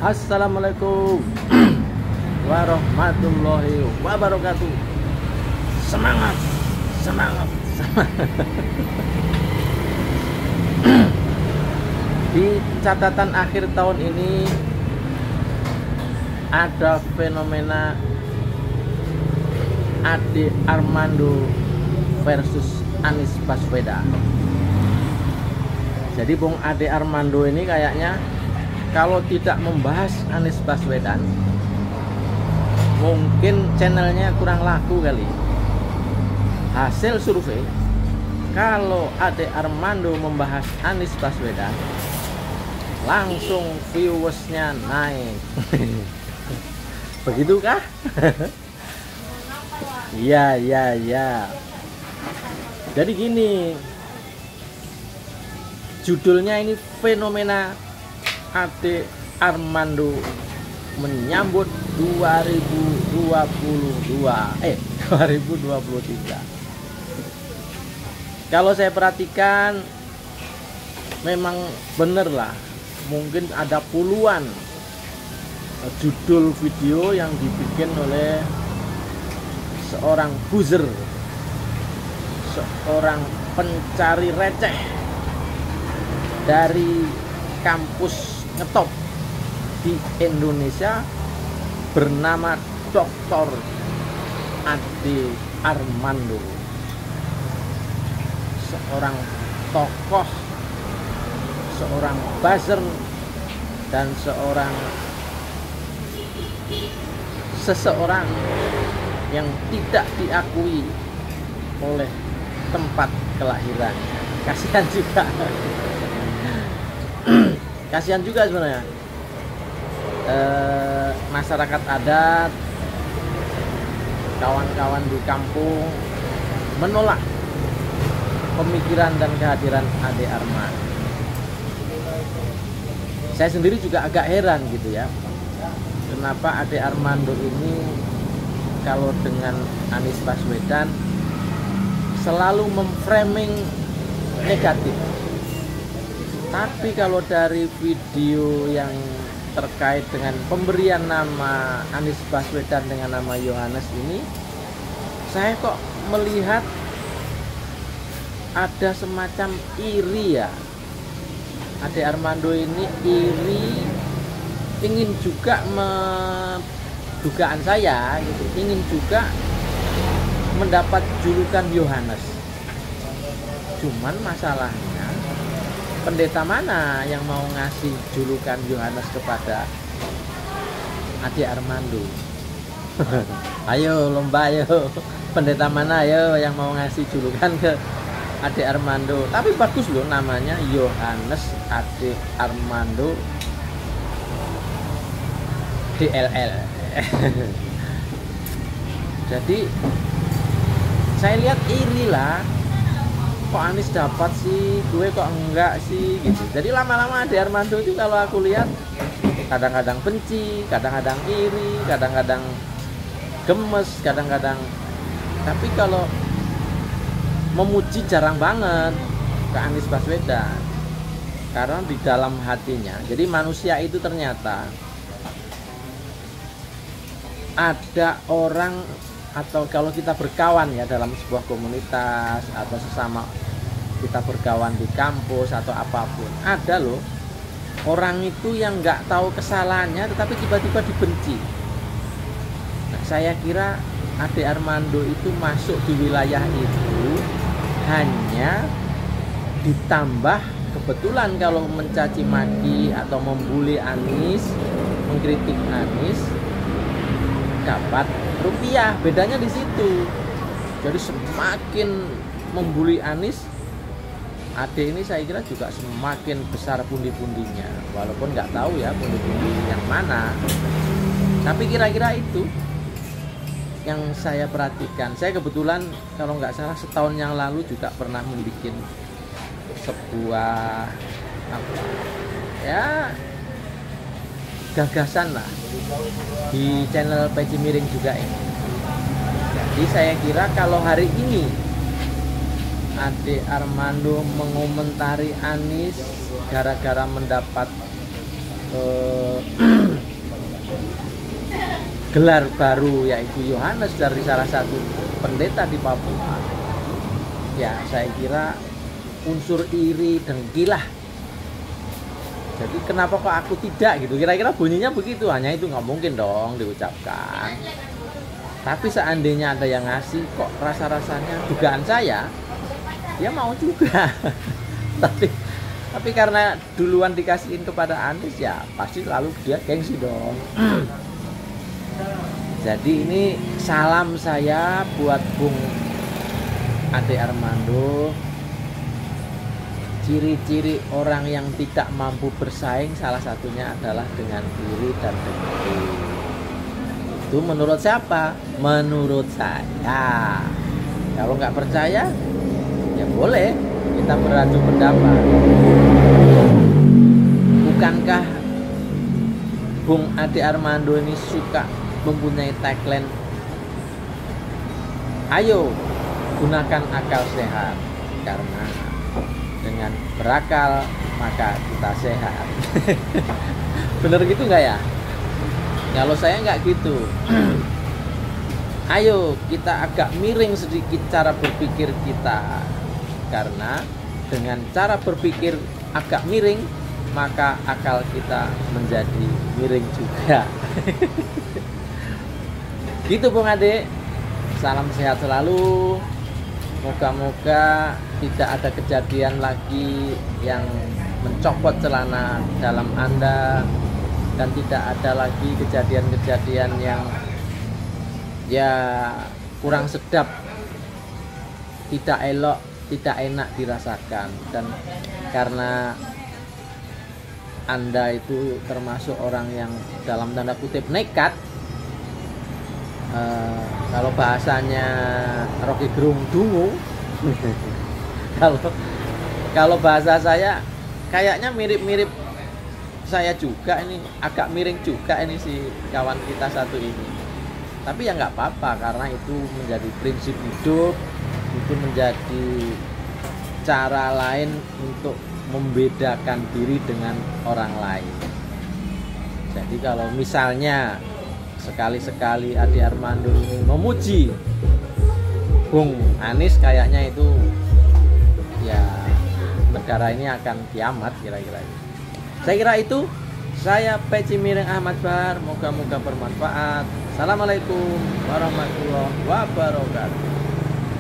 Assalamualaikum warahmatullahi wabarakatuh. Semangat, semangat, semangat. Di catatan akhir tahun ini ada fenomena Ade Armando versus Anies Baswedan. Jadi Bung Ade Armando ini kayaknya kalau tidak membahas Anies Baswedan, mungkin channelnya kurang laku kali. Hasil survei, kalau Ade Armando membahas Anies Baswedan, langsung viewersnya naik. Begitukah? Iya, iya, iya. Jadi gini, judulnya ini fenomena Ade Armando menyambut 2023. Kalau saya perhatikan memang bener lah, mungkin ada puluhan judul video yang dibikin oleh seorang buzzer, seorang pencari receh dari kampus ngetop di Indonesia bernama Dr. Ade Armando, seorang tokoh, seorang buzzer, dan seseorang yang tidak diakui oleh tempat kelahirannya. Kasihan juga. Kasihan juga sebenarnya masyarakat adat, kawan-kawan di kampung menolak pemikiran dan kehadiran Ade Armando. Saya sendiri juga agak heran gitu ya, kenapa Ade Armando ini kalau dengan Anies Baswedan selalu memframing negatif. Tapi kalau dari video yang terkait dengan pemberian nama Anies Baswedan dengan nama Yohanes ini, saya kok melihat ada semacam iri ya. Ade Armando ini iri, ingin juga dugaan saya gitu, ingin juga mendapat julukan Yohanes. Cuman masalahnya, pendeta mana yang mau ngasih julukan Yohanes kepada Ade Armando? Ayo lomba, ayo. Pendeta mana ayo yang mau ngasih julukan ke Ade Armando? Tapi bagus loh namanya, Yohanes Ade Armando DLL. Jadi saya lihat iri lah, kok Anies dapat sih, gue kok enggak sih gitu. Jadi lama-lama Ade Armando itu kalau aku lihat kadang-kadang benci, kadang-kadang iri, kadang-kadang gemes, kadang-kadang, tapi kalau memuji jarang banget ke Anies Baswedan. Karena di dalam hatinya, jadi manusia itu ternyata ada orang, atau kalau kita berkawan ya dalam sebuah komunitas atau sesama kita berkawan di kampus atau apapun, ada loh orang itu yang nggak tahu kesalahannya tetapi tiba-tiba dibenci. Nah, saya kira Ade Armando itu masuk di wilayah itu hanya ditambah kebetulan kalau mencaci maki atau membuli Anies, mengkritik Anies, dapat rupiah. Bedanya di situ. Jadi semakin membuli Anies, Ade ini saya kira juga semakin besar pundi-pundinya. Walaupun nggak tahu ya pundi-pundi yang mana. Tapi kira-kira itu yang saya perhatikan. Saya kebetulan kalau nggak salah setahun yang lalu juga pernah membuat sebuah gagasan lah di channel Peci Miring juga ini. Jadi saya kira kalau hari ini Ade Armando mengomentari Anies gara-gara mendapat eh, gelar baru yaitu Yohanes dari salah satu pendeta di Papua, ya saya kira unsur iri dengkilah. Jadi kenapa kok aku tidak gitu, kira-kira bunyinya begitu. Hanya itu nggak mungkin dong diucapkan. Tapi seandainya ada yang ngasih, kok rasa-rasanya dugaan saya dia mau juga. tapi karena duluan dikasihin kepada Anies, ya pasti lalu dia gengsi dong. Jadi ini salam saya buat Bung Ade Armando. Ciri-ciri orang yang tidak mampu bersaing salah satunya adalah dengan iri dan dengki. Itu menurut siapa? Menurut saya. Kalau nggak percaya, ya boleh kita beradu pendapat. Bukankah Bung Ade Armando ini suka mempunyai tagline, ayo gunakan akal sehat, karena dengan berakal maka kita sehat. Bener gitu nggak ya? Kalau saya nggak gitu. Ayo kita agak miring sedikit cara berpikir kita, karena dengan cara berpikir agak miring maka akal kita menjadi miring juga. Gitu Bung Ade. Salam sehat selalu. Moga-moga tidak ada kejadian lagi yang mencopot celana dalam Anda, dan tidak ada lagi kejadian-kejadian yang ya kurang sedap, tidak elok, tidak enak dirasakan. Dan karena Anda itu termasuk orang yang dalam tanda kutip nekat, kalau bahasanya Rocky Gerung dungu, kalau bahasa saya kayaknya mirip-mirip saya juga, ini agak miring juga ini si kawan kita satu ini. Tapi ya nggak apa-apa, karena itu menjadi prinsip hidup, itu menjadi cara lain untuk membedakan diri dengan orang lain. Jadi kalau misalnya sekali-sekali Ade Armando ini memuji Bung Anies, kayaknya itu ya negara ini akan kiamat kira-kira. Saya kira itu. Saya Peci Miring Ahmad Bahar, moga-moga bermanfaat. Assalamualaikum warahmatullahi wabarakatuh.